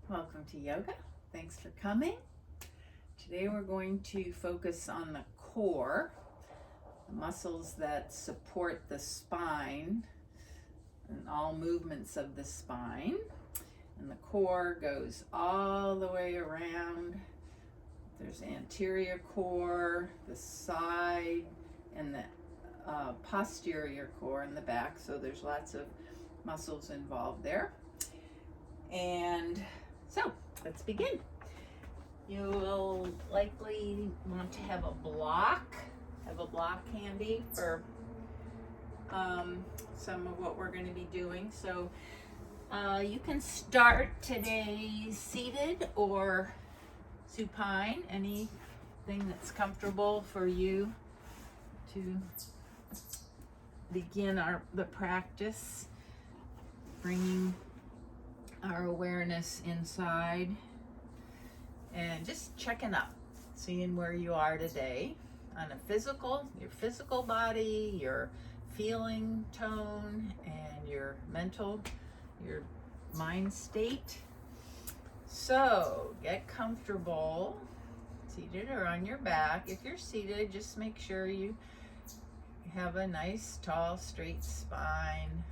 Welcome to yoga. Thanks for coming. Today we're going to focus on the core, the muscles that support the spine and all movements of the spine. And the core goes all the way around. There's anterior core, the side, and the posterior core in the back. So there's lots of muscles involved there. And so let's begin. You will likely want to have a block handy for some of what we're going to be doing. So you can start today seated or supine, anything that's comfortable for you to begin the practice, bringing our awareness inside and just checking up, seeing where you are today on your physical body, your feeling tone, and your mind state. So get comfortable, seated or on your back. If you're seated, just make sure you have a nice, tall, straight spine,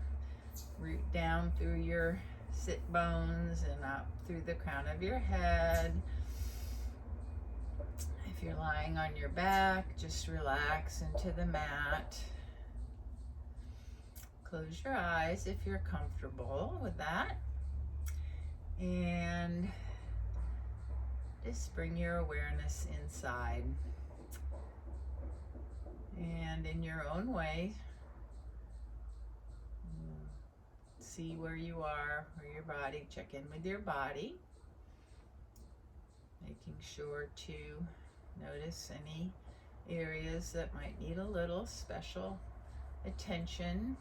root down through your sit bones and up through the crown of your head. If you're lying on your back, just relax into the mat. Close your eyes if you're comfortable with that. And just bring your awareness inside. And in your own way, see where you are, where your body, check in with your body. Making sure to notice any areas that might need a little special attention.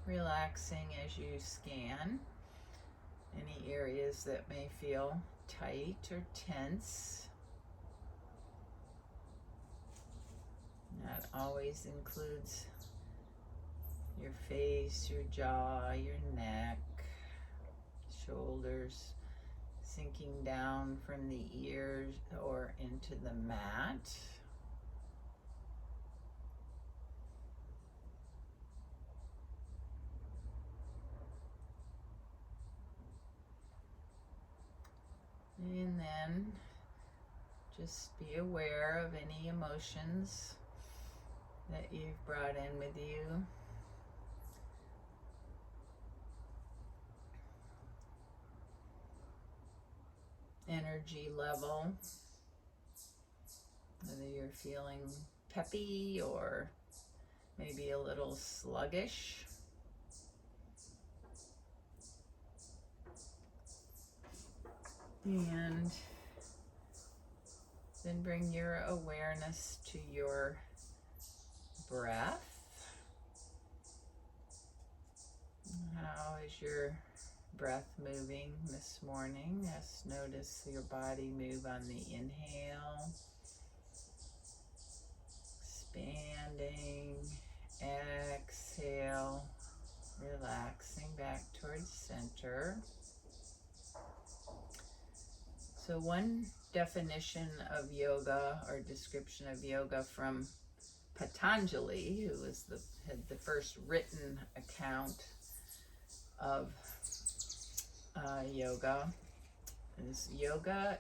Relaxing as you scan any areas that may feel tight or tense. That always includes your face, your jaw, your neck, shoulders, sinking down from the ears or into the mat. And then just be aware of any emotions that you've brought in with you. Energy level, whether you're feeling peppy or maybe a little sluggish. And then bring your awareness to your breath. How is your breath moving this morning? Just notice your body move on the inhale, expanding, exhale, relaxing back towards center. So one definition of yoga or description of yoga from Patanjali, who had the first written account of yoga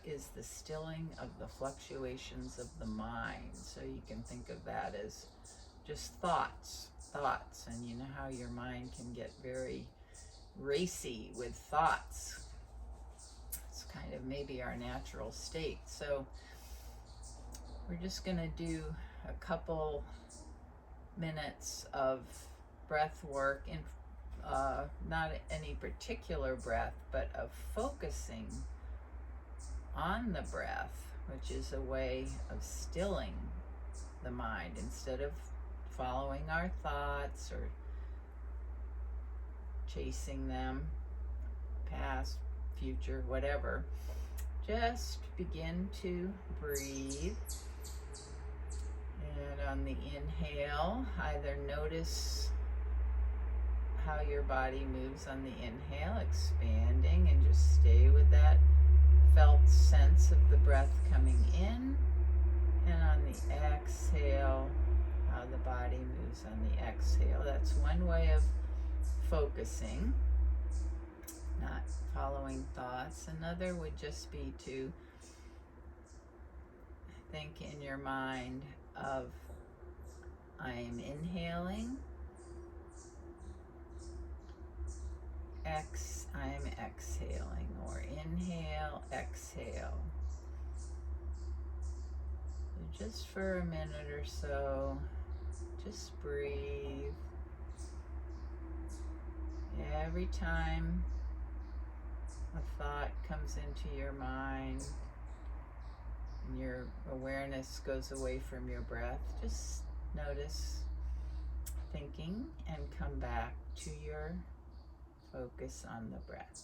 is the stilling of the fluctuations of the mind. So you can think of that as just thoughts, and you know how your mind can get very racy with thoughts. It's kind of maybe our natural state. So we're just going to do a couple minutes of breath work in not any particular breath, but of focusing on the breath, which is a way of stilling the mind instead of following our thoughts or chasing them, past, future, whatever. Just begin to breathe. And on the inhale, either notice how your body moves on the inhale, expanding, and just stay with that felt sense of the breath coming in, and on the exhale, how the body moves on the exhale. That's one way of focusing, not following thoughts. Another would just be to think in your mind of, I am inhaling, I am exhaling, or inhale, exhale. So just for a minute or so, just breathe. Every time a thought comes into your mind and your awareness goes away from your breath, just notice thinking and come back to your focus on the breath.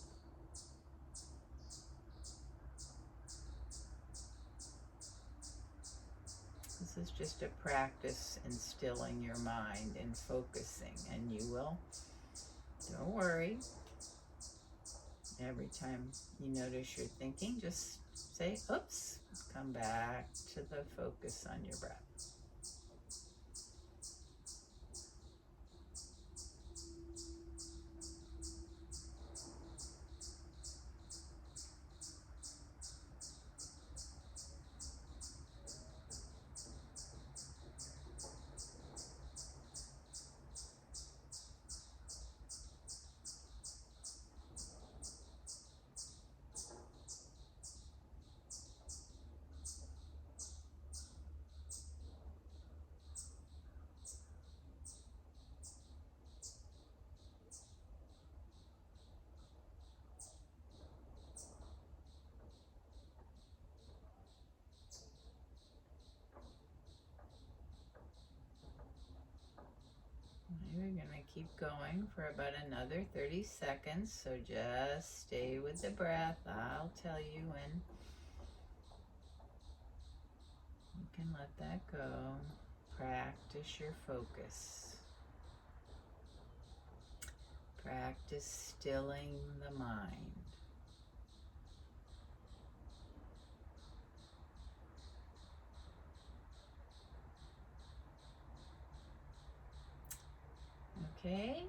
This is just a practice instilling your mind and focusing, and you will, don't worry, every time you notice you're thinking, just say, oops, come back to the focus on your breath. We're going to keep going for about another 30 seconds, so just stay with the breath. I'll tell you when you can let that go. Practice your focus. Practice stilling the mind. Okay,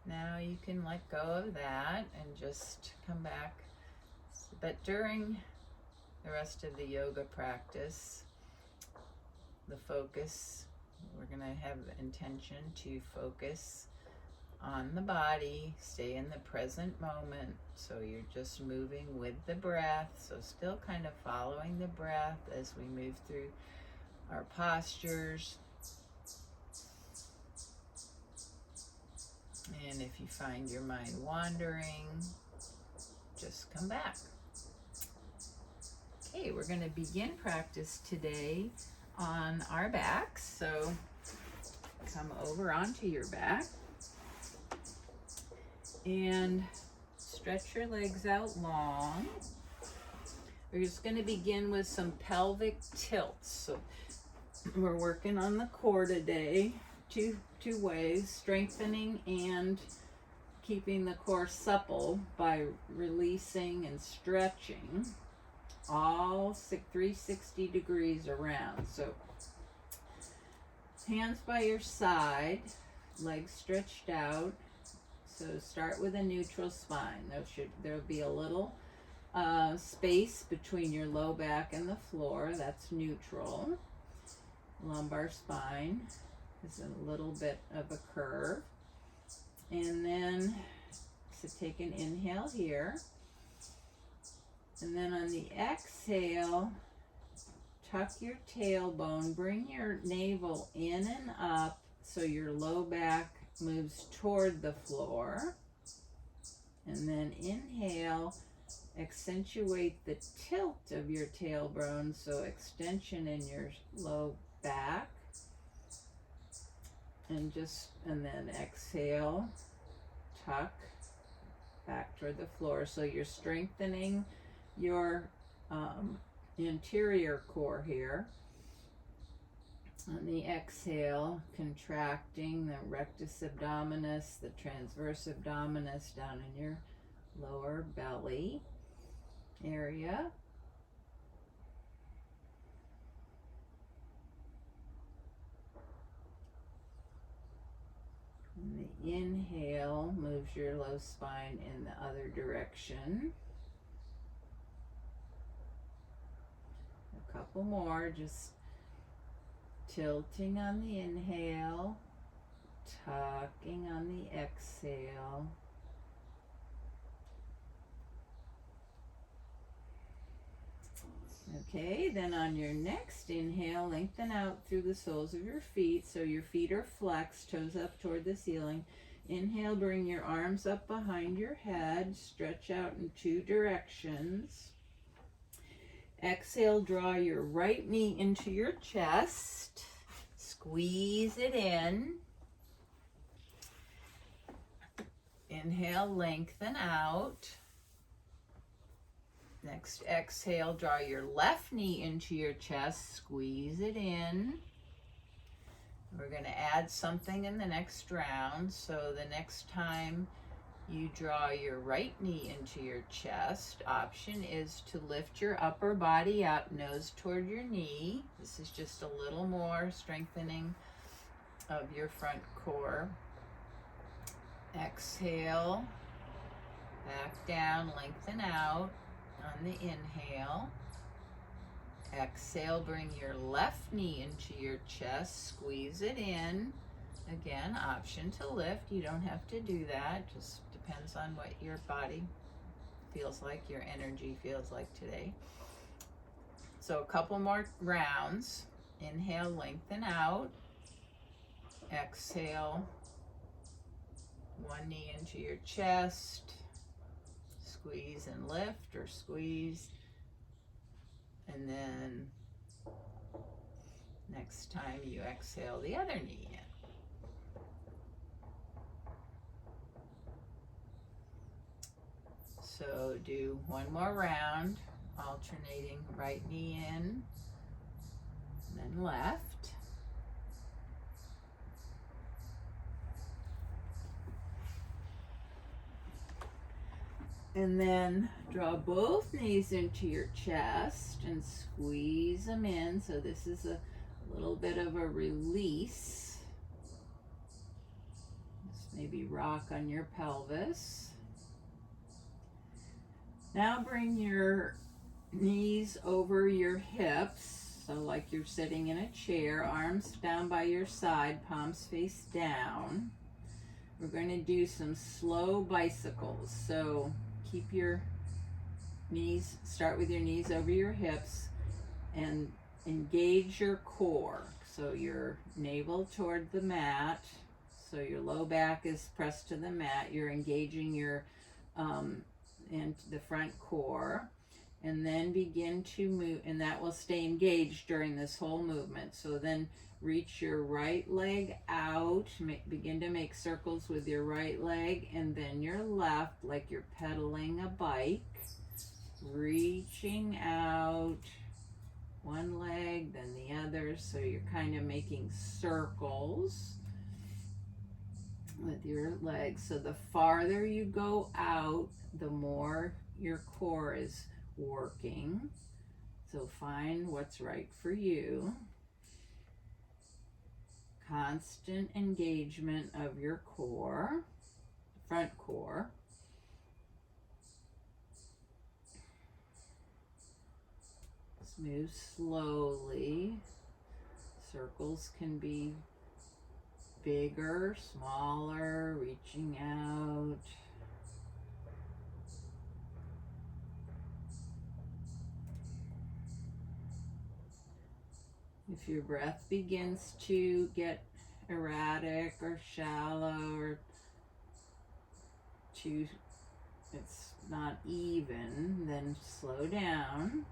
now you can let go of that and just come back. But during the rest of the yoga practice, the focus, we're going to have intention to focus on the body, stay in the present moment. So you're just moving with the breath. So still kind of following the breath as we move through our postures. And if you find your mind wandering, just come back. Okay, we're going to begin practice today on our backs. So come over onto your back and stretch your legs out long. We're just going to begin with some pelvic tilts. So we're working on the core today. Two ways, strengthening and keeping the core supple by releasing and stretching all 360 degrees around. So hands by your side, legs stretched out. So start with a neutral spine. There'll be a little space between your low back and the floor. That's neutral. Lumbar spine is a little bit of a curve. And then, so take an inhale here. And then on the exhale, tuck your tailbone, bring your navel in and up so your low back moves toward the floor. And then inhale, accentuate the tilt of your tailbone, so extension in your low back. And then exhale, tuck back toward the floor. So you're strengthening your interior core here. On the exhale, contracting the rectus abdominis, the transverse abdominis down in your lower belly area. And the inhale moves your low spine in the other direction. A couple more, just tilting on the inhale, tucking on the exhale. Okay, then on your next inhale, lengthen out through the soles of your feet so your feet are flexed, toes up toward the ceiling. Inhale, bring your arms up behind your head, stretch out in two directions. Exhale, draw your right knee into your chest, squeeze it in. Inhale, lengthen out. Next exhale, draw your left knee into your chest, squeeze it in. We're going to add something in the next round. So the next time you draw your right knee into your chest, option is to lift your upper body up, nose toward your knee. This is just a little more strengthening of your front core. Exhale, back down, lengthen out on the inhale. Exhale, bring your left knee into your chest, squeeze it in. Again, option to lift. You don't have to do that. Just depends on what your body feels like, your energy feels like today. So a couple more rounds. Inhale, lengthen out. Exhale, one knee into your chest. Squeeze and lift, or squeeze. And then next time you exhale, the other knee in. So do one more round, alternating right knee in, and then left. And then draw both knees into your chest and squeeze them in. So this is a little bit of a release. Just maybe rock on your pelvis. Now bring your knees over your hips, so like you're sitting in a chair, arms down by your side, palms face down. We're going to do some slow bicycles. So keep your knees, start with your knees over your hips and engage your core. So your navel toward the mat, so your low back is pressed to the mat. You're engaging your and the front core, and then begin to move, and that will stay engaged during this whole movement. So then reach your right leg out, begin to make circles with your right leg, and then your left, like you're pedaling a bike, reaching out one leg, then the other, so you're kind of making circles with your legs. So the farther you go out, the more your core is working. So find what's right for you. Constant engagement of your core, front core. Just move slowly. Circles can be bigger, smaller, reaching out. If your breath begins to get erratic or shallow, or it's not even, then slow down.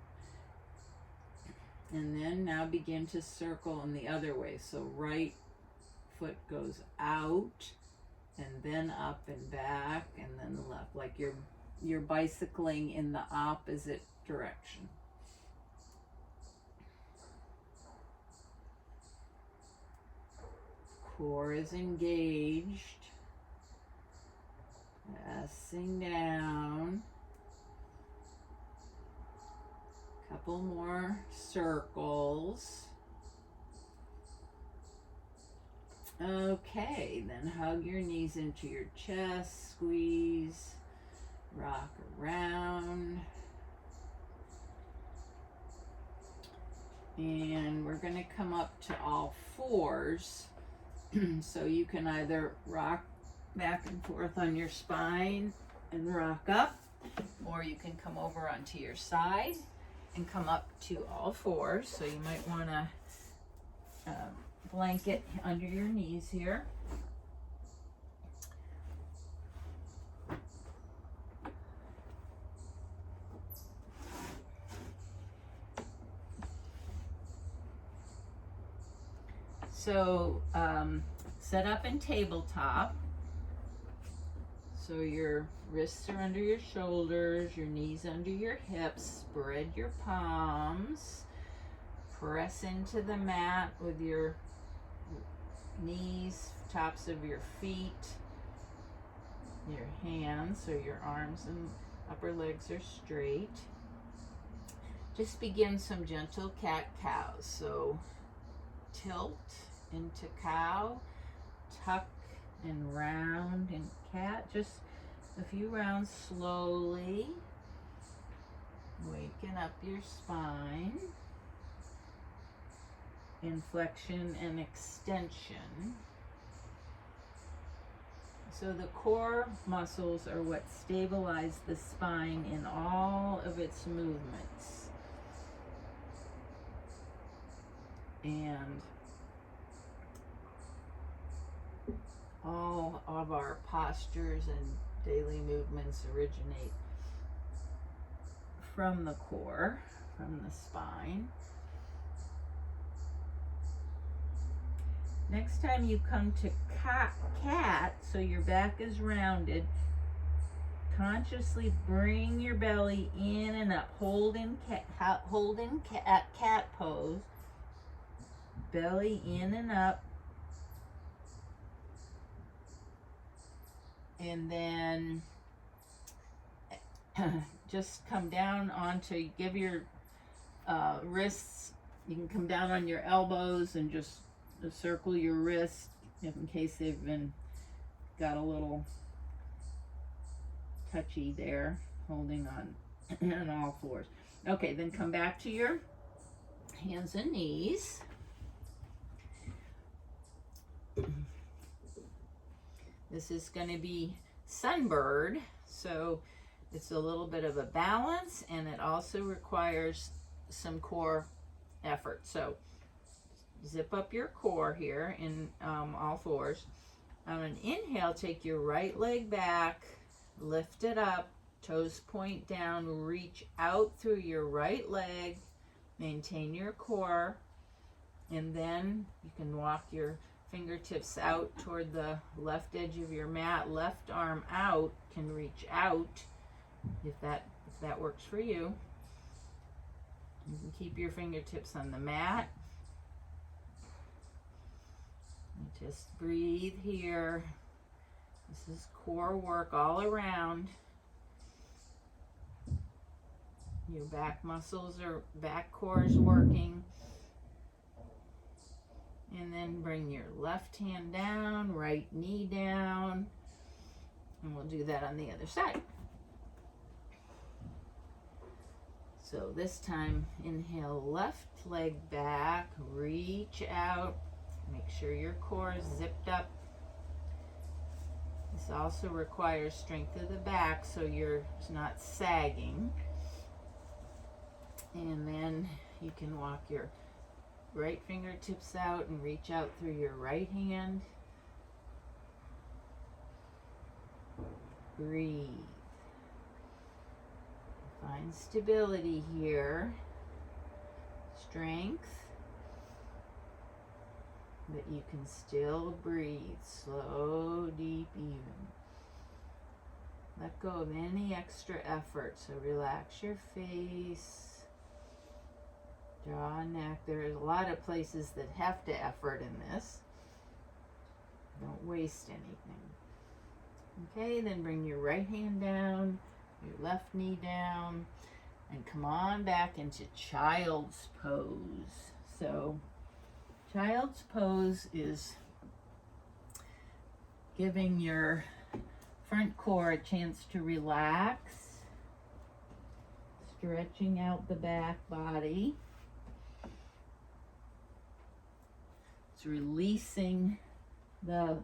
And then now begin to circle in the other way. So right foot goes out and then up and back and then the left, like you're bicycling in the opposite direction. Core is engaged. Pressing down. Couple more circles. Okay, then hug your knees into your chest, squeeze, rock around. And we're going to come up to all fours. So you can either rock back and forth on your spine and rock up, or you can come over onto your side and come up to all fours. So you might want to blanket under your knees here. So set up in tabletop. So your wrists are under your shoulders, your knees under your hips. Spread your palms. Press into the mat with your knees, tops of your feet, your hands, so your arms and upper legs are straight. Just begin some gentle cat-cows. So tilt into cow, tuck and round and cat. Just a few rounds slowly. Waken up your spine. Inflection and extension. So the core muscles are what stabilize the spine in all of its movements. And all of our postures and daily movements originate from the core, from the spine. Next time you come to cat, so your back is rounded, consciously bring your belly in and up. Hold in cat pose. Belly in and up. And then just come down onto, give your wrists, you can come down on your elbows and just circle your wrists in case they've got a little touchy there, holding on on all fours. Okay, then come back to your hands and knees. This is going to be sunbird, so it's a little bit of a balance, and it also requires some core effort. So zip up your core here in all fours. On an inhale, take your right leg back, lift it up, toes point down, reach out through your right leg, maintain your core, and then you can walk your fingertips out toward the left edge of your mat. Left arm out, can reach out if that works for you. You can keep your fingertips on the mat. Just breathe here. This is core work all around. Your back muscles or back core is working. And then bring your left hand down, right knee down. And we'll do that on the other side. So this time, inhale, left leg back, reach out. Make sure your core is zipped up. This also requires strength of the back so it's not sagging. And then you can walk your right fingertips out and reach out through your right hand. Breathe. Find stability here. Strength. But you can still breathe. Slow, deep, even. Let go of any extra effort. So relax your face. Jaw, neck. There's a lot of places that have to effort in this. Don't waste anything. Okay, then bring your right hand down, your left knee down, and come on back into child's pose. So child's pose is giving your front core a chance to relax, stretching out the back body. It's releasing the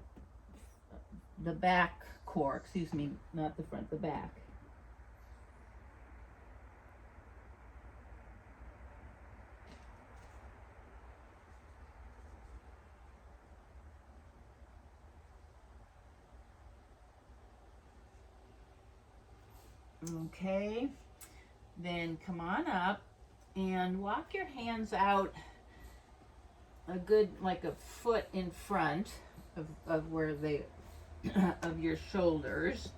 back core, excuse me, not the front, the back. Okay, then come on up and walk your hands out a good, like a foot in front of where they, of your shoulders.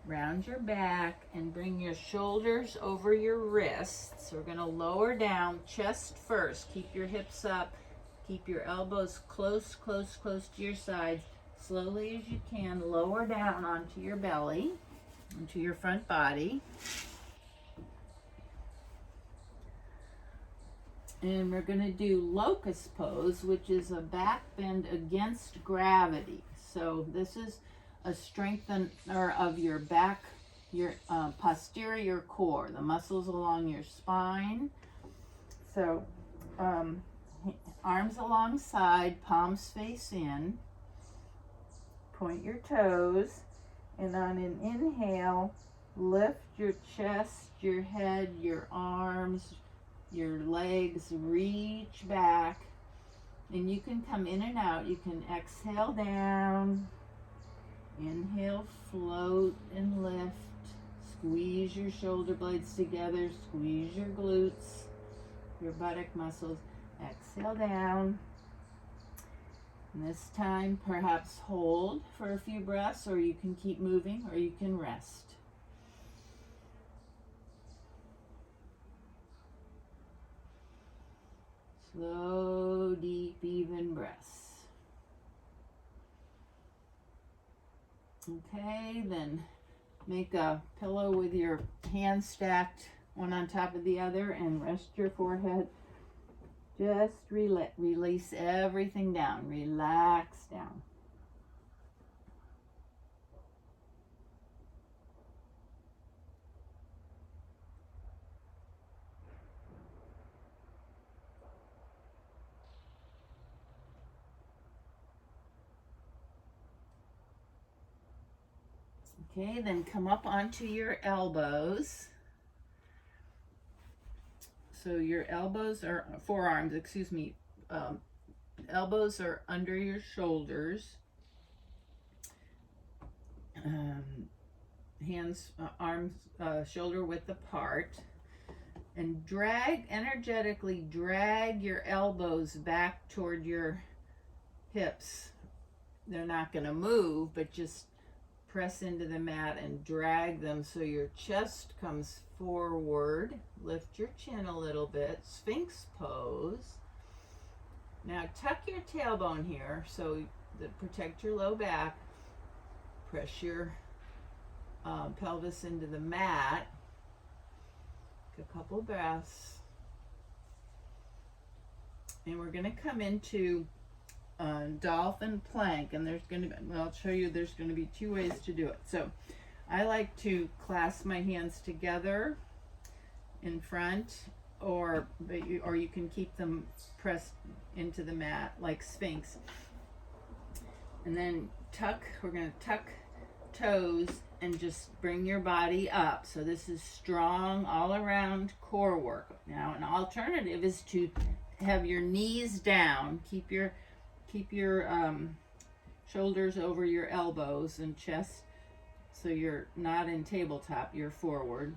Round your back and bring your shoulders over your wrists. We're gonna lower down, chest first. Keep your hips up, keep your elbows close, close, close to your sides. Slowly as you can, lower down onto your belly, into your front body. And we're going to do locust pose, which is a back bend against gravity. So this is a strengthener of your back, your posterior core, the muscles along your spine. So arms alongside, palms face in. Point your toes. And on an inhale, lift your chest, your head, your arms, your legs, reach back. And you can come in and out. You can exhale down, inhale, float and lift. Squeeze your shoulder blades together, squeeze your glutes, your buttock muscles. Exhale down. And this time, perhaps hold for a few breaths, or you can keep moving, or you can rest. Slow, deep, even breaths. Okay, then make a pillow with your hands stacked one on top of the other and rest your forehead. Just release everything down. Relax down. Okay, then come up onto your elbows. So your elbows are, forearms, excuse me, elbows are under your shoulders. Hands, arms, shoulder width apart. And energetically drag your elbows back toward your hips. They're not going to move, but just press into the mat and drag them so your chest comes forward. Lift your chin a little bit. Sphinx pose. Now tuck your tailbone here so that protect your low back. Press your pelvis into the mat. Take a couple breaths. And we're going to come into dolphin plank, and there's going to be, well, I'll show you, there's going to be two ways to do it. So I like to clasp my hands together in front, or you can keep them pressed into the mat like Sphinx. And then we're going to tuck toes and just bring your body up. So this is strong all around core work. Now an alternative is to have your knees down, keep your shoulders over your elbows and chest, so you're not in tabletop, you're forward.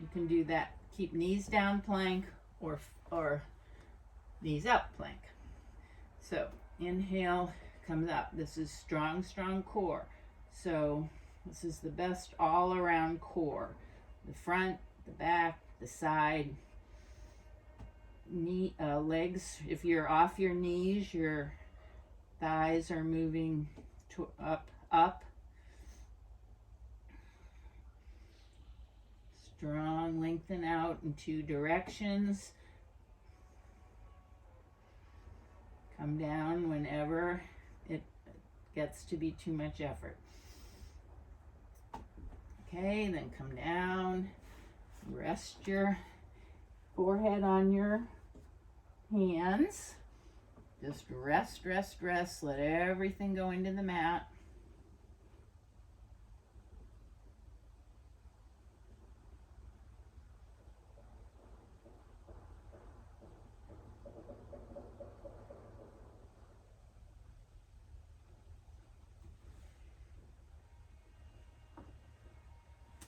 You can do that. Keep knees down plank or knees up plank. So inhale, comes up. This is strong core. So this is the best all around core. The front, the back, the side, knee, legs. If you're off your knees, you're Thighs are moving to up. Strong, lengthen out in two directions. Come down whenever it gets to be too much effort. Okay, then come down. Rest your forehead on your hands. Just rest, rest, rest. Let everything go into the mat.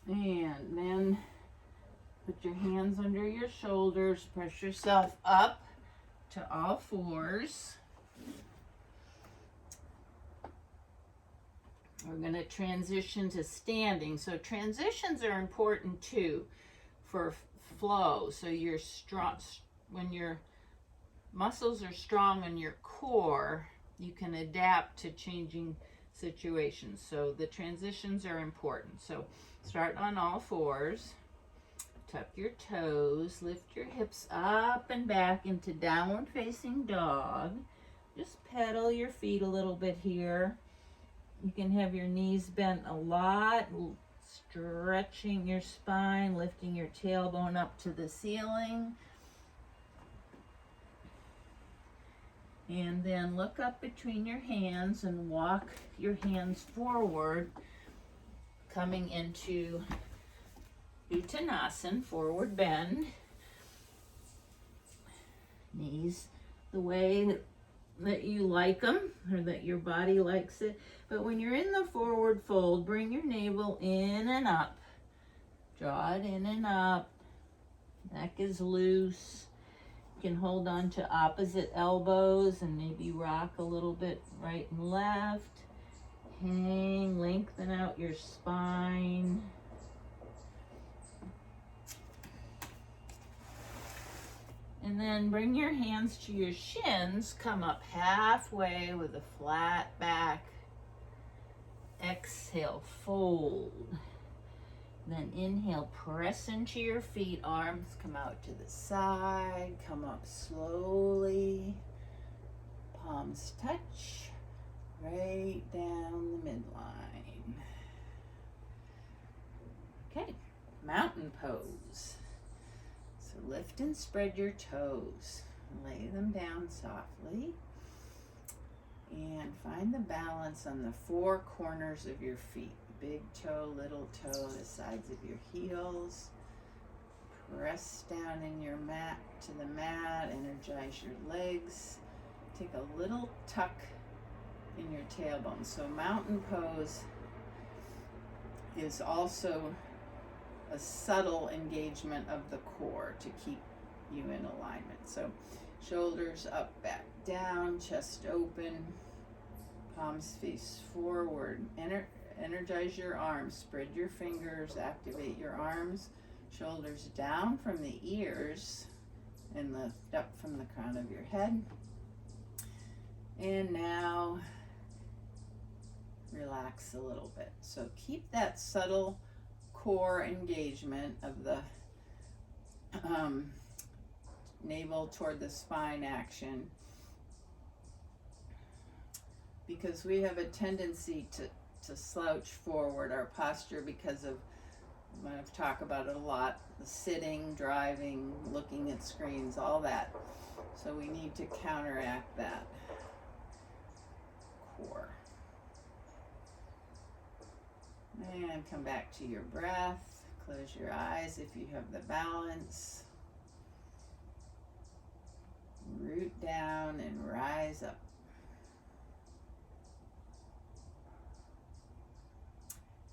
And then put your hands under your shoulders, press yourself up to all fours. We're going to transition to standing. So transitions are important too for flow. So you're strong, when your muscles are strong in your core, you can adapt to changing situations. So the transitions are important. So start on all fours. Tuck your toes, lift your hips up and back into downward facing dog. Just pedal your feet a little bit here. You can have your knees bent a lot, stretching your spine, lifting your tailbone up to the ceiling. And then look up between your hands and walk your hands forward, coming into Uttanasana, forward bend. Knees the way that you like them, or that your body likes it. But when you're in the forward fold, bring your navel in and up. Draw it in and up. Neck is loose. You can hold on to opposite elbows and maybe rock a little bit right and left. Hang, lengthen out your spine. And then bring your hands to your shins, come up halfway with a flat back. Exhale, fold. Then inhale, press into your feet, arms come out to the side, come up slowly. Palms touch, right down the midline. Okay, mountain pose. So lift and spread your toes. Lay them down softly. And find the balance on the four corners of your feet. Big toe, little toe, the sides of your heels. Press down in your mat to the mat. Energize your legs. Take a little tuck in your tailbone. So mountain pose is also a subtle engagement of the core to keep you in alignment. So shoulders up, back, down, chest open, palms face forward. Energize your arms, spread your fingers, activate your arms, shoulders down from the ears and lift up from the crown of your head. And now relax a little bit. So keep that subtle core engagement of the navel toward the spine action, because we have a tendency to slouch forward our posture because of, I've talked about it a lot, the sitting, driving, looking at screens, all that. So we need to counteract that core. And come back to your breath. Close your eyes if you have the balance. Root down and rise up.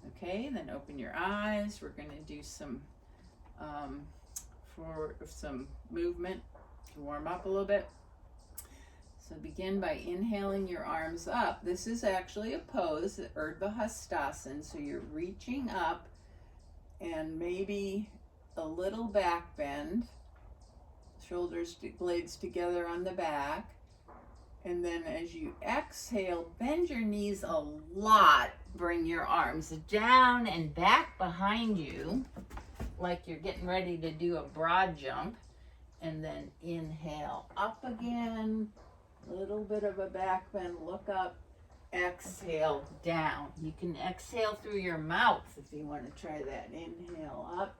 Okay, then open your eyes. We're going to do some movement to warm up a little bit. So begin by inhaling your arms up. This is actually a pose, Urdhva Hastasana. So you're reaching up and maybe a little back bend, shoulders, blades together on the back, And then as you exhale, bend your knees a lot. Bring your arms down and back behind you, like you're getting ready to do a broad jump. And then inhale up again, little bit of a back bend, look up, exhale down. You can exhale through your mouth if you want to try that. Inhale up.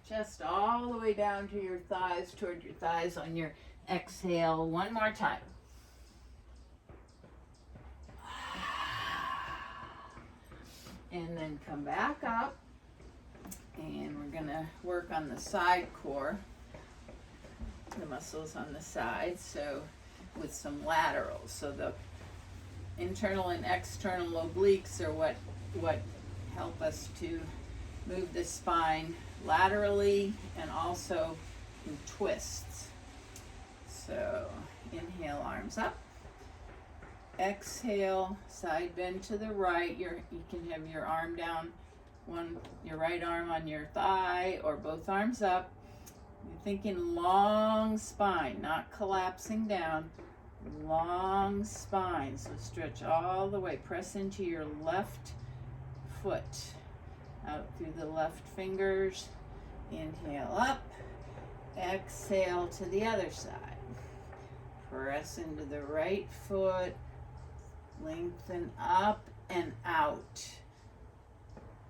Chest all the way down to your thighs, toward your thighs on your exhale. One more time. And then come back up. And we're going to work on the side core, the muscles on the side, so with some laterals. So the internal and external obliques are what help us to move the spine laterally and also in twists. So inhale, arms up. Exhale, side bend to the right. You can have your arm down, your right arm on your thigh, or both arms up. You're thinking long spine, not collapsing down. Long spine. So stretch all the way. Press into your left foot. Out through the left fingers. Inhale up. Exhale to the other side. Press into the right foot. Lengthen up and out.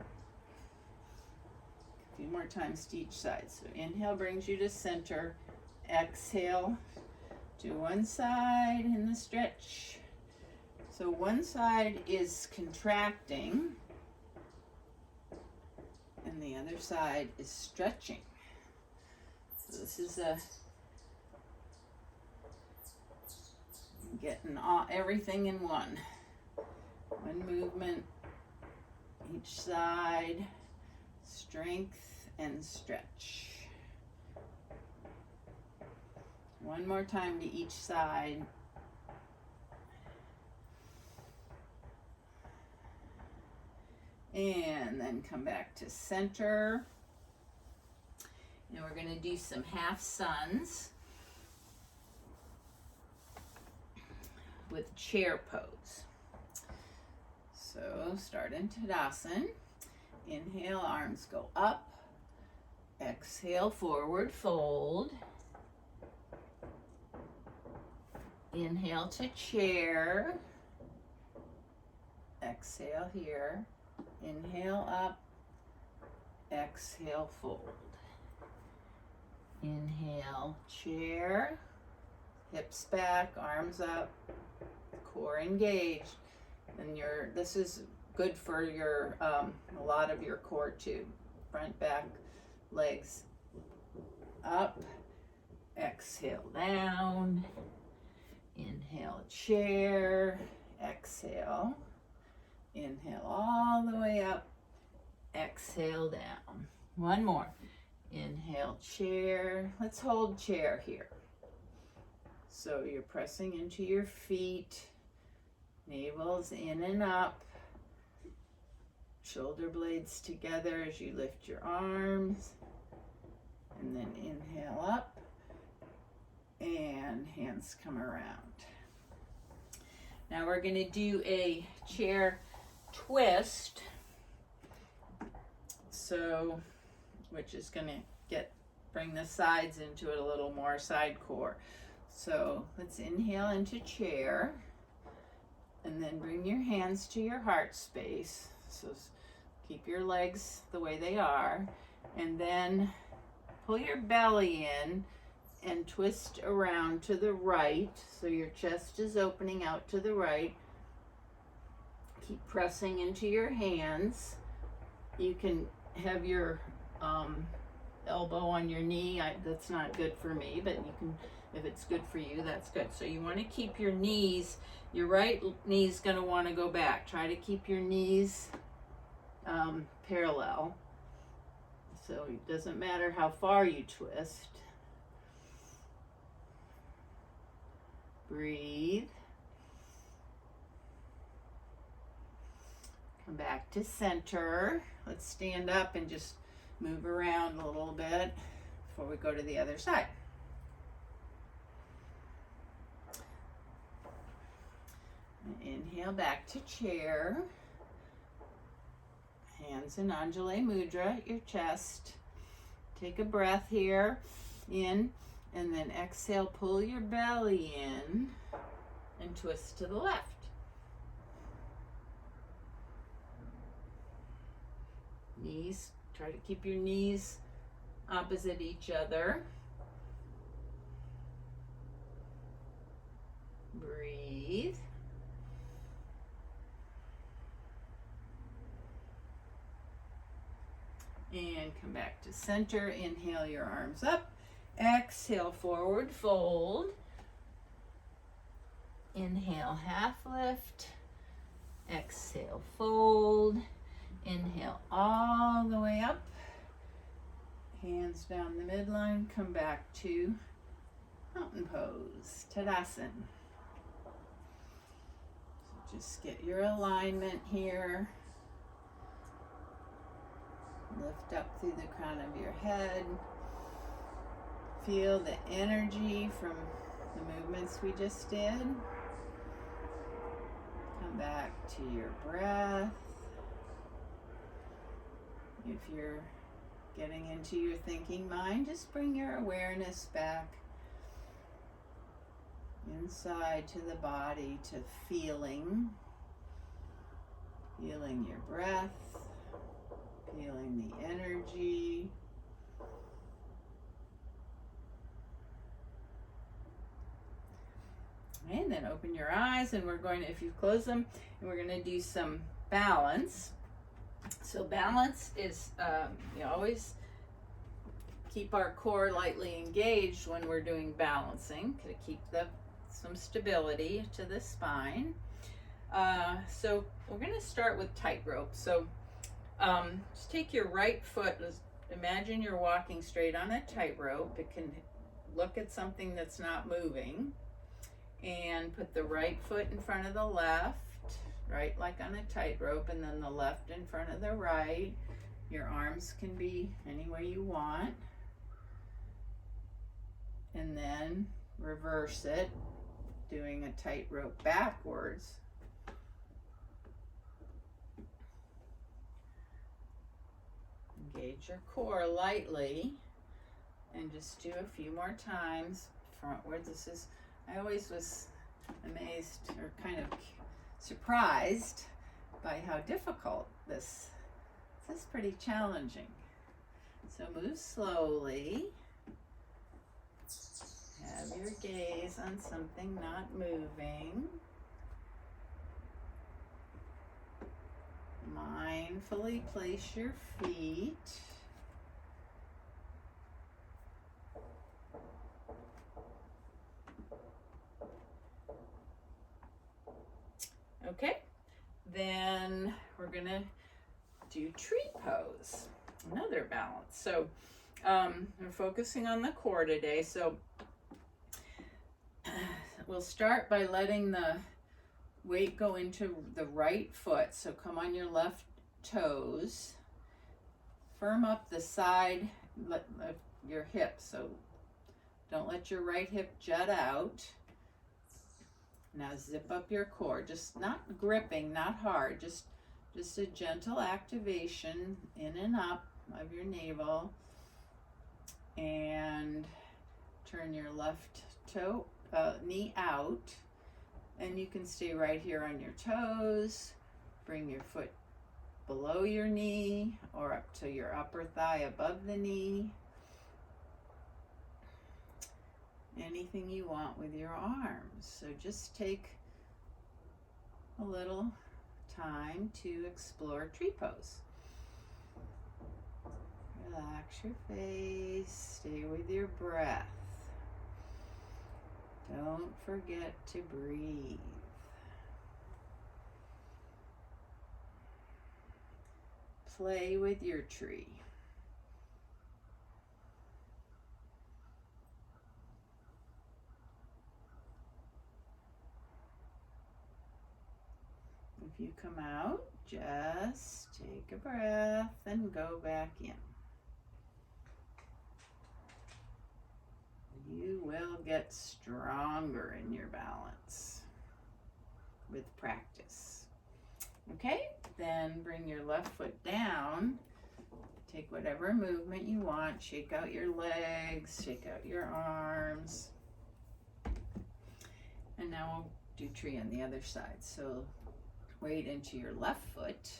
A few more times to each side. So inhale brings you to center. Exhale to one side in the stretch. So one side is contracting and the other side is stretching. So this is getting everything in one movement, each side, strength and stretch. One more time to each side. And then come back to center. And we're going to do some half suns with chair pose. So start in Tadasana. Inhale, arms go up. Exhale, forward fold. Inhale to chair. Exhale here. Inhale up. Exhale, fold. Inhale, chair. Hips back, arms up, core engaged. And this is good for your a lot of your core too. Front, back, legs up. Exhale down. Inhale, chair. Exhale. Inhale all the way up. Exhale down. One more. Inhale, chair. Let's hold chair here. So you're pressing into your feet. Navel's in and up. Shoulder blades together as you lift your arms. And then inhale up. And hands come around. Now we're going to do a chair twist. So, which is going to bring the sides into it a little more, side core. So let's inhale into chair. And then bring your hands to your heart space. So keep your legs the way they are. And then pull your belly in and twist around to the right. So your chest is opening out to the right. Keep pressing into your hands. You can have your elbow on your knee. That's not good for me, but you can, if it's good for you, that's good. So you want to keep your knees, your right knee's going to want to go back. Try to keep your knees parallel. So it doesn't matter how far you twist. Breathe. Come back to center. Let's stand up and just move around a little bit before we go to the other side. Inhale back to chair. Hands in Anjali Mudra at your chest. Take a breath here, in, and then exhale, pull your belly in and twist to the left. Knees, try to keep your knees opposite each other. Breathe. And come back to center. Inhale your arms up. Exhale, forward fold. Inhale, half lift. Exhale, fold. Inhale all the way up. Hands down the midline. Come back to mountain pose, Tadasana. So just get your alignment here. Lift up through the crown of your head. Feel the energy from the movements we just did. Come back to your breath. If you're getting into your thinking mind, just bring your awareness back inside to the body, to feeling your breath. Feeling the energy. And then open your eyes, and we're going to, if you close them, and we're going to do some balance. So balance is, always keep our core lightly engaged when we're doing balancing to keep some stability to the spine. So we're going to start with tightrope. So just take your right foot, imagine you're walking straight on a tightrope. It can look at something that's not moving, and put the right foot in front of the left, right like on a tightrope, and then the left in front of the right. Your arms can be any way you want. And then reverse it, doing a tightrope backwards. Engage your core lightly, and just do a few more times frontwards. I always was amazed or kind of surprised by how difficult this is. Pretty challenging. So move slowly. Have your gaze on something not moving. Mindfully place your feet. Okay, then we're gonna do tree pose, another balance. So we're focusing on the core today. So we'll start by letting the weight go into the right foot. So come on your left toes. Firm up the side of your hip. So don't let your right hip jut out. Now zip up your core. Just not gripping, not hard. Just a gentle activation in and up of your navel. And turn your left knee out. And you can stay right here on your toes. Bring your foot below your knee or up to your upper thigh above the knee. Anything you want with your arms. So just take a little time to explore tree pose. Relax your face. Stay with your breath. Don't forget to breathe. Play with your tree. If you come out, Just take a breath and go back in. You will get stronger in your balance with practice. Okay, then bring your left foot down. Take whatever movement you want. Shake out your legs, shake out your arms. And now we'll do tree on the other side. So weight into your left foot.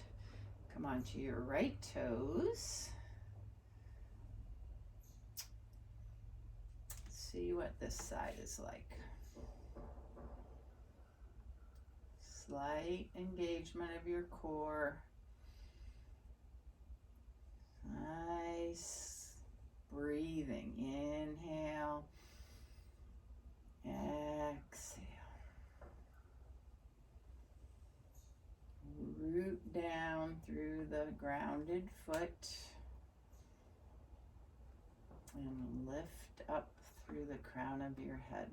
Come onto your right toes. See what this side is like. Slight engagement of your core. Nice breathing. Inhale. Exhale. Root down through the grounded foot. And lift up through the crown of your head.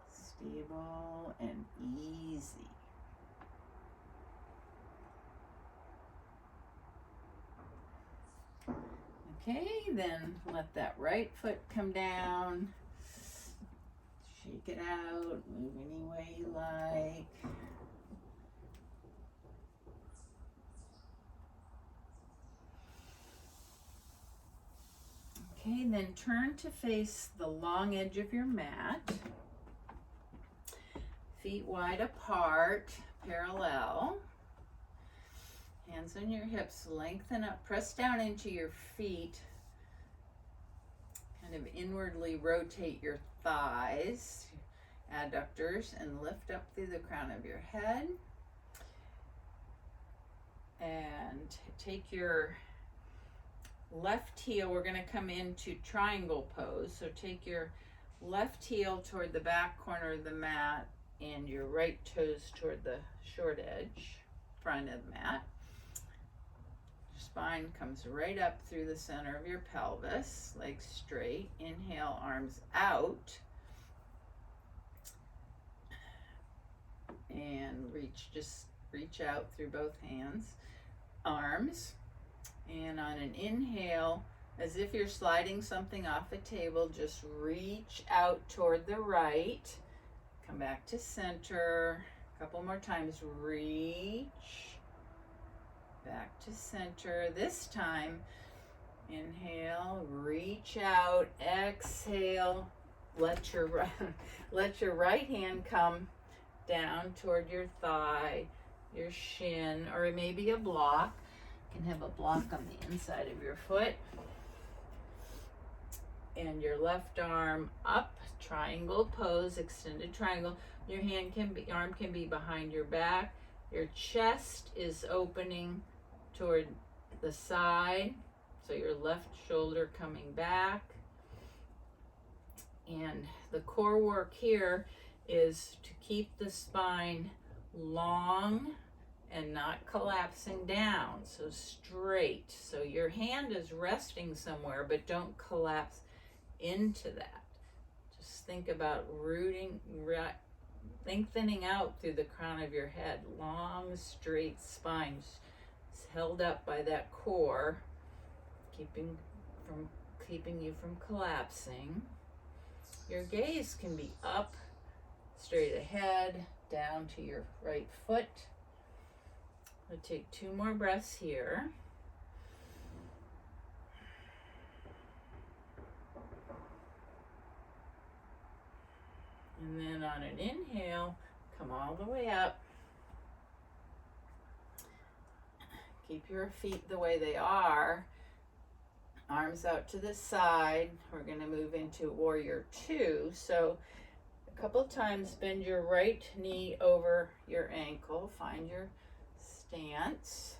Stable and easy. Okay, then let that right foot come down. Shake it out, move any way you like. Okay, then turn to face the long edge of your mat. Feet wide apart, parallel. Hands on your hips, lengthen up, press down into your feet. Kind of inwardly rotate your thighs, adductors, and lift up through the crown of your head. And take your left heel, we're going to come into triangle pose. So take your left heel toward the back corner of the mat and your right toes toward the short edge, front of the mat. Your spine comes right up through the center of your pelvis, legs straight. Inhale, arms out. And just reach out through both hands, arms. And on an inhale, as if you're sliding something off a table, just reach out toward the right. Come back to center. A couple more times. Reach. Back to center. This time, inhale, reach out, exhale. Let your right hand come down toward your thigh, your shin, or maybe a block. You can have a block on the inside of your foot. And your left arm up, triangle pose, extended triangle. Your arm can be behind your back. Your chest is opening toward the side, so your left shoulder coming back. And the core work here is to keep the spine long and not collapsing down, so straight. So your hand is resting somewhere, but don't collapse into that. Just think about lengthening out through the crown of your head. Long, straight spine held up by that core, keeping you from collapsing. Your gaze can be up, straight ahead, down to your right foot. We'll take 2 more breaths here. And then on an inhale, come all the way up. Keep your feet the way they are. Arms out to the side. We're going to move into warrior 2. So a couple times bend your right knee over your ankle. Find your stance.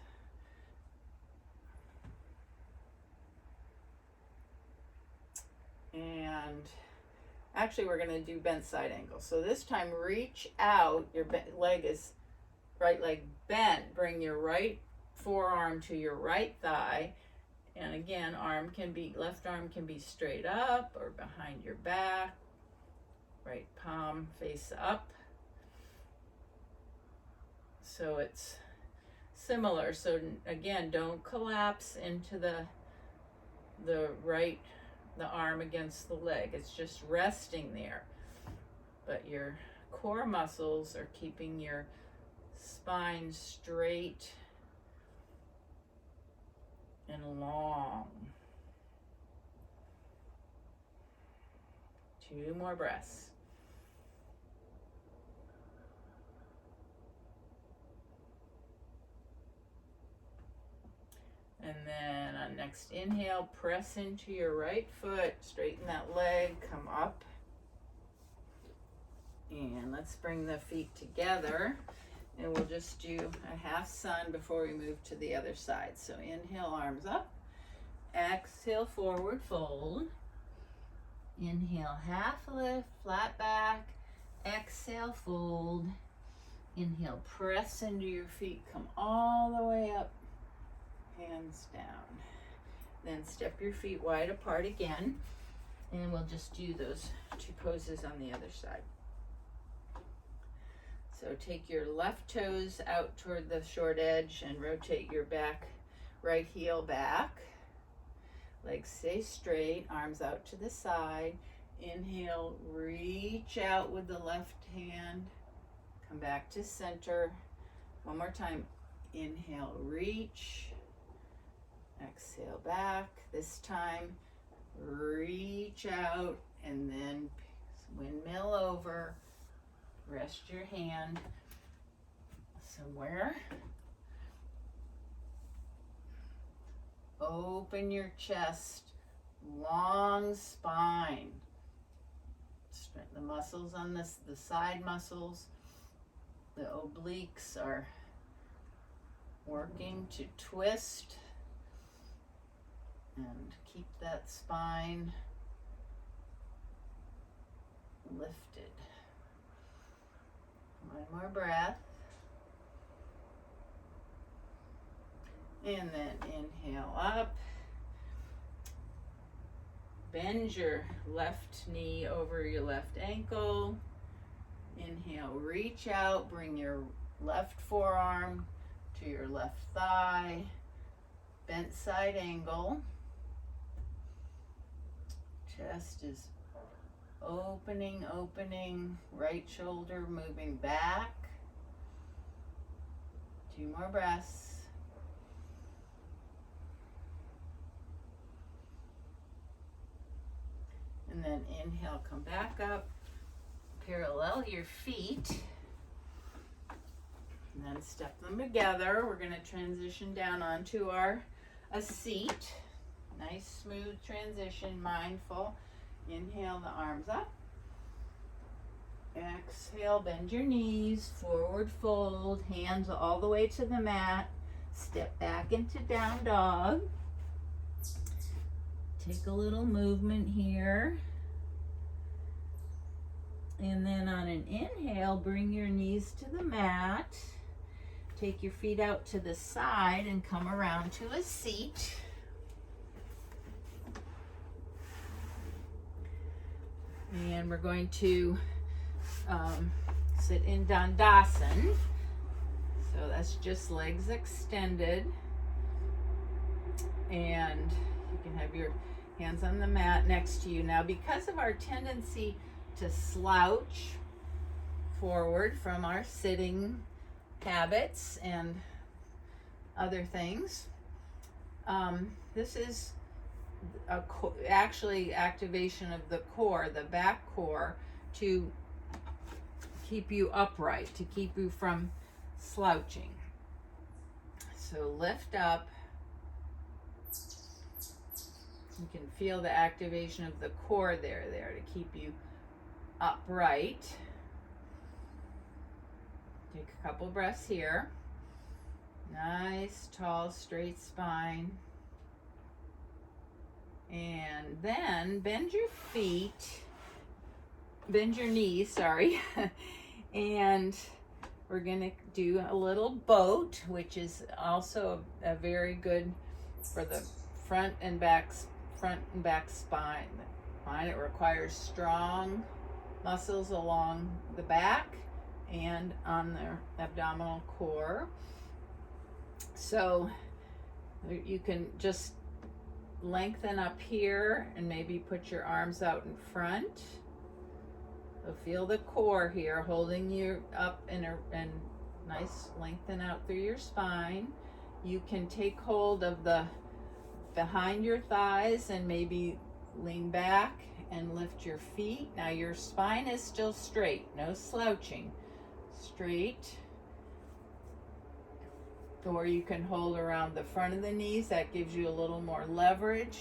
And actually we're going to do bent side angle. So this time reach out. Your right leg bent. Bring your right forearm to your right thigh And again, left arm can be straight up or behind your back. Right palm face up. So it's similar. So again, don't collapse into the arm against the leg. It's just resting there. But your core muscles are keeping your spine straight and long. 2 more breaths. And then on next inhale, press into your right foot, straighten that leg, come up. And let's bring the feet together. And we'll just do a half sun before we move to the other side. So inhale, arms up. Exhale, forward fold. Inhale, half lift, flat back. Exhale, fold. Inhale, press into your feet, come all the way up. Hands down. Then step your feet wide apart again, and we'll just do those 2 poses on the other side. So take your left toes out toward the short edge and rotate your right heel back. Legs stay straight, arms out to the side. Inhale, reach out with the left hand. Come back to center. One more time. Inhale, reach. Exhale back. This time, reach out and then windmill over. Rest your hand somewhere. Open your chest, long spine. Straighten the muscles on the side muscles. The obliques are working to twist. And keep that spine lifted. One more breath. And then inhale up. Bend your left knee over your left ankle. Inhale, reach out, bring your left forearm to your left thigh. Bent side angle. Chest is opening, right shoulder moving back. 2 more breaths. And then inhale, come back up. Parallel your feet. And then step them together. We're going to transition down onto a seat. Nice smooth transition, mindful. Inhale, the arms up. Exhale, bend your knees, forward fold, hands all the way to the mat. Step back into down dog. Take a little movement here. And then on an inhale, bring your knees to the mat. Take your feet out to the side and come around to a seat. And we're going to sit in Dandasana. So that's just legs extended. And you can have your hands on the mat next to you. Now, because of our tendency to slouch forward from our sitting habits and other things, this is actually activation of the core, the back core, to keep you upright, to keep you from slouching. So lift up. You can feel the activation of the core there to keep you upright. Take a couple breaths here. Nice, tall, straight spine. And then bend your knees, and we're gonna do a little boat, which is also a very good front and back spine. It requires strong muscles along the back and on the abdominal core. So you can just lengthen up here and maybe put your arms out in front. So feel the core here holding you up and nice lengthen out through your spine. You can take hold of the behind your thighs and maybe lean back and lift your feet. Now your spine is still straight, no slouching, straight. Or you can hold around the front of the knees. That gives you a little more leverage.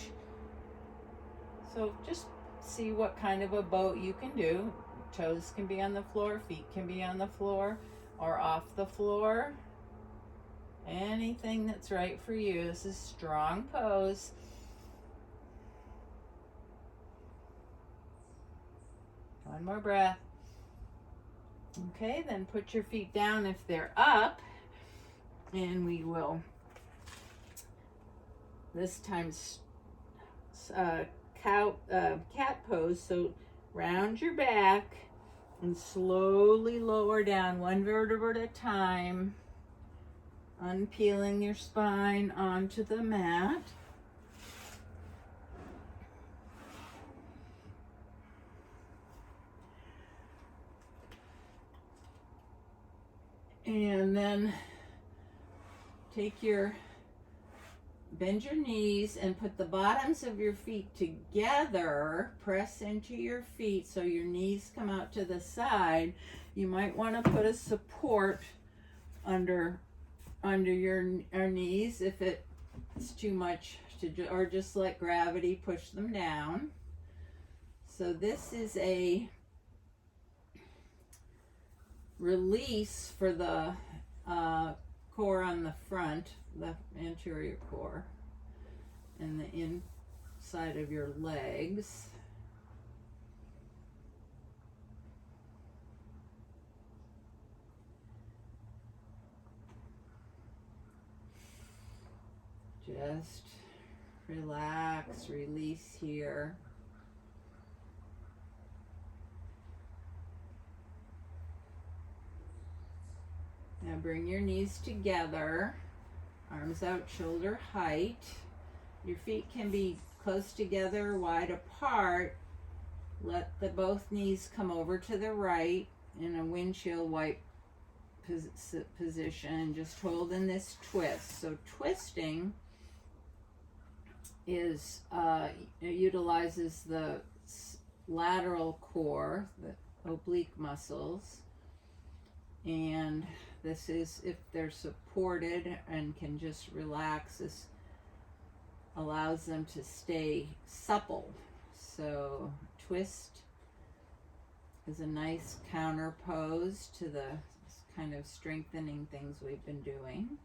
So just see what kind of a boat you can do. Toes can be on the floor, feet can be on the floor or off the floor. Anything that's right for you. This is strong pose. One more breath. Okay, then put your feet down if they're up. And we will, this time, cat pose. So round your back and slowly lower down one vertebra at a time, unpeeling your spine onto the mat. And then bend your knees and put the bottoms of your feet together. Press into your feet so your knees come out to the side. You might want to put a support under your knees if it's too much to do, or just let gravity push them down. So this is a release for the core on the front, the anterior core, and the inside of your legs. Just relax, release here. Now bring your knees together, arms out shoulder height. Your feet can be close together, wide apart. Let both knees come over to the right in a windshield wipe position. Just hold in this twist. So twisting utilizes the lateral core, the oblique muscles, and this is if they're supported and can just relax. This allows them to stay supple. So twist is a nice counter pose to the kind of strengthening things we've been doing.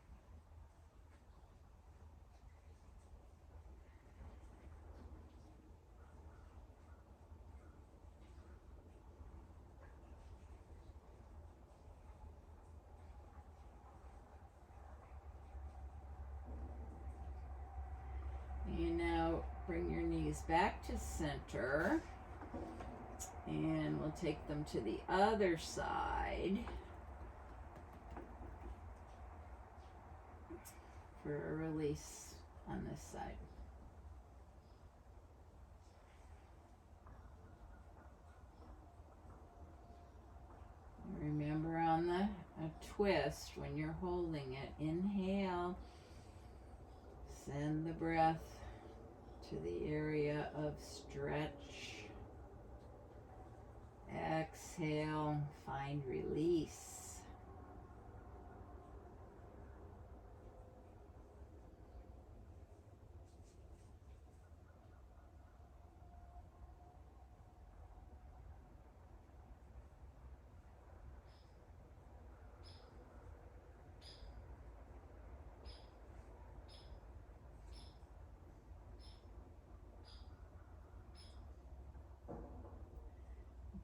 And now bring your knees back to center, and we'll take them to the other side for a release on this side. Remember on a twist, when you're holding it, inhale, send the breath to the area of stretch. Exhale, find release.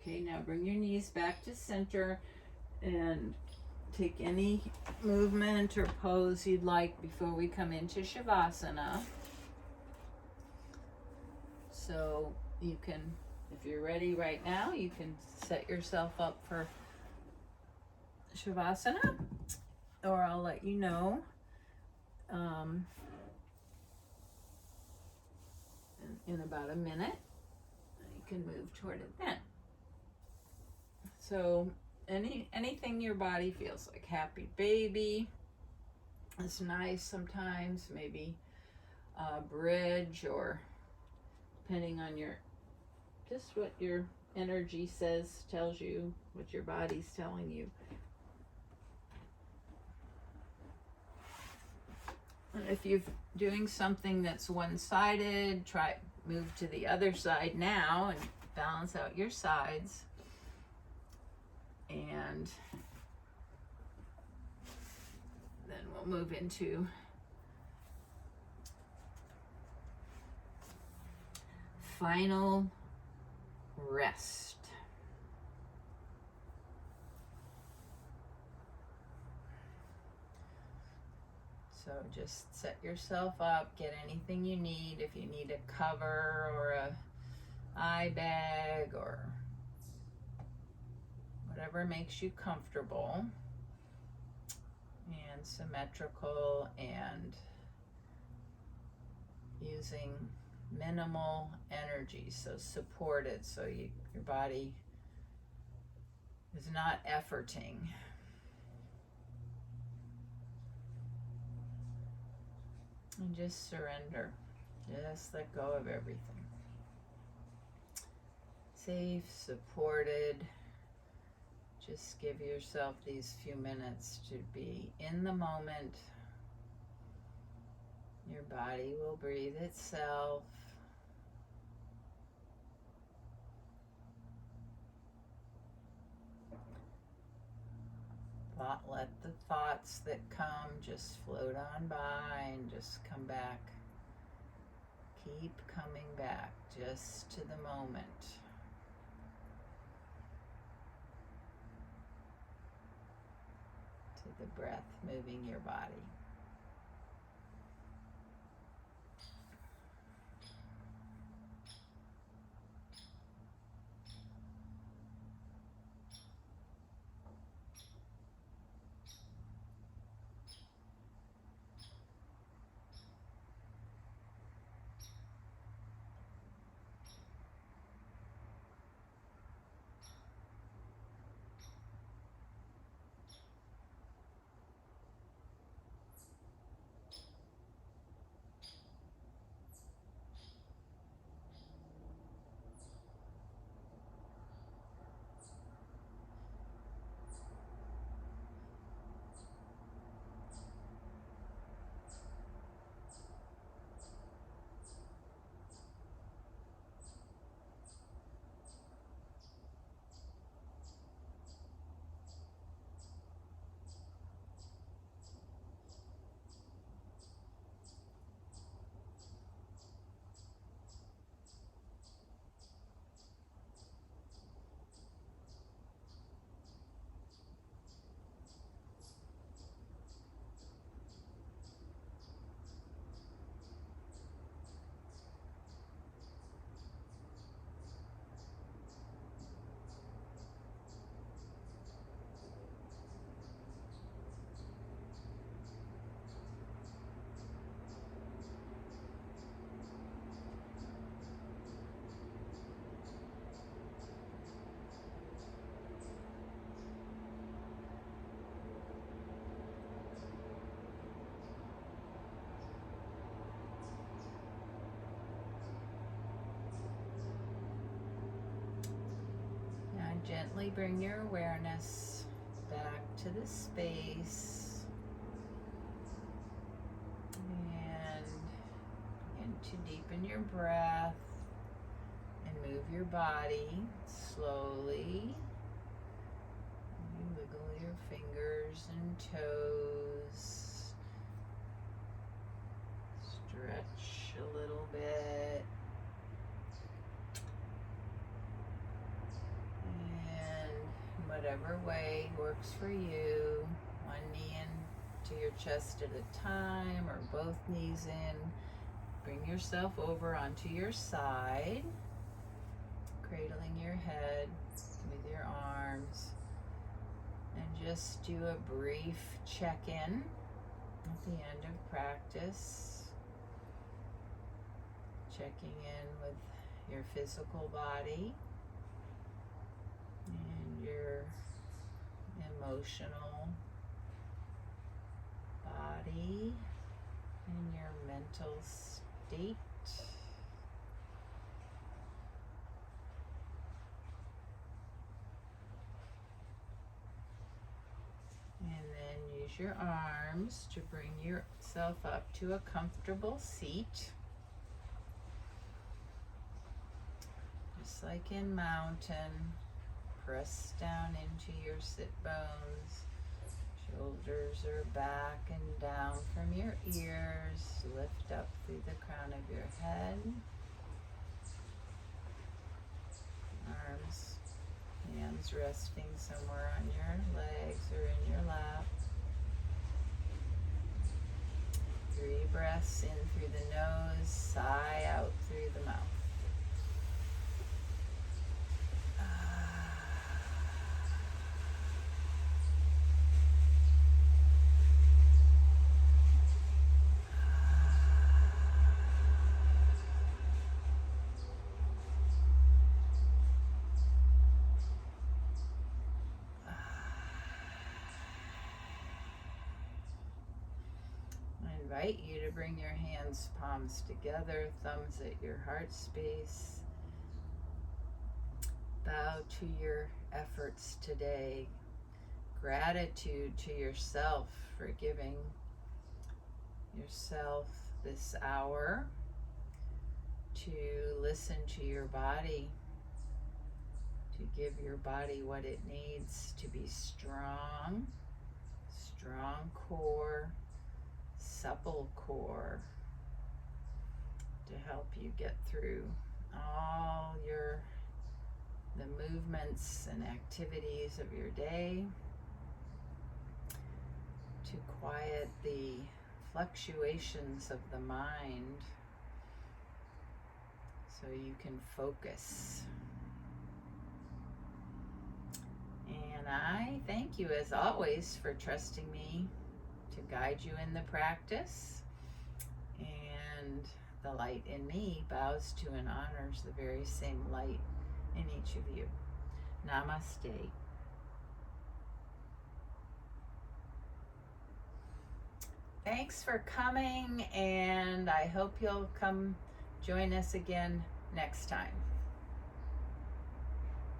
Okay, now bring your knees back to center and take any movement or pose you'd like before we come into Shavasana. So you can, if you're ready right now, you can set yourself up for Shavasana, or I'll let you know in about a minute. You can move toward it then. So anything your body feels like. Happy baby is nice sometimes. Maybe a bridge, or depending on just what your energy tells you, what your body's telling you. And if you're doing something that's one-sided, move to the other side now and balance out your sides. And then we'll move into final rest. So just set yourself up, get anything you need. If you need a cover or a eye bag or whatever makes you comfortable and symmetrical, and using minimal energy, so supported, so your body is not efforting. And just surrender. Just let go of everything. Safe, supported. Just give yourself these few minutes to be in the moment. Your body will breathe itself. Let the thoughts that come just float on by and just come back. Keep coming back just to the moment. To the breath moving your body. Gently bring your awareness back to the space and begin to deepen your breath and move your body slowly. You wiggle your fingers and toes. Stretch a little bit. Whatever way works for you. One knee into your chest at a time, or both knees in. Bring yourself over onto your side, cradling your head with your arms, and just do a brief check-in at the end of practice, checking in with your physical body and your emotional body and your mental state. And then use your arms to bring yourself up to a comfortable seat. Just like in mountain, press down into your sit bones. Shoulders are back and down from your ears. Lift up through the crown of your head. Arms, hands resting somewhere on your legs or in your lap. 3 breaths in through the nose, sigh out through the mouth. I invite you to bring your hands, palms together, thumbs at your heart space. Bow to your efforts today. Gratitude to yourself for giving yourself this hour to listen to your body, to give your body what it needs to be strong, strong core, supple core, to help you get through all the movements and activities of your day, to quiet the fluctuations of the mind so you can focus. And I thank you as always for trusting me to guide you in the practice, and the light in me bows to and honors the very same light in each of you. Namaste. Thanks for coming, and I hope you'll come join us again next time.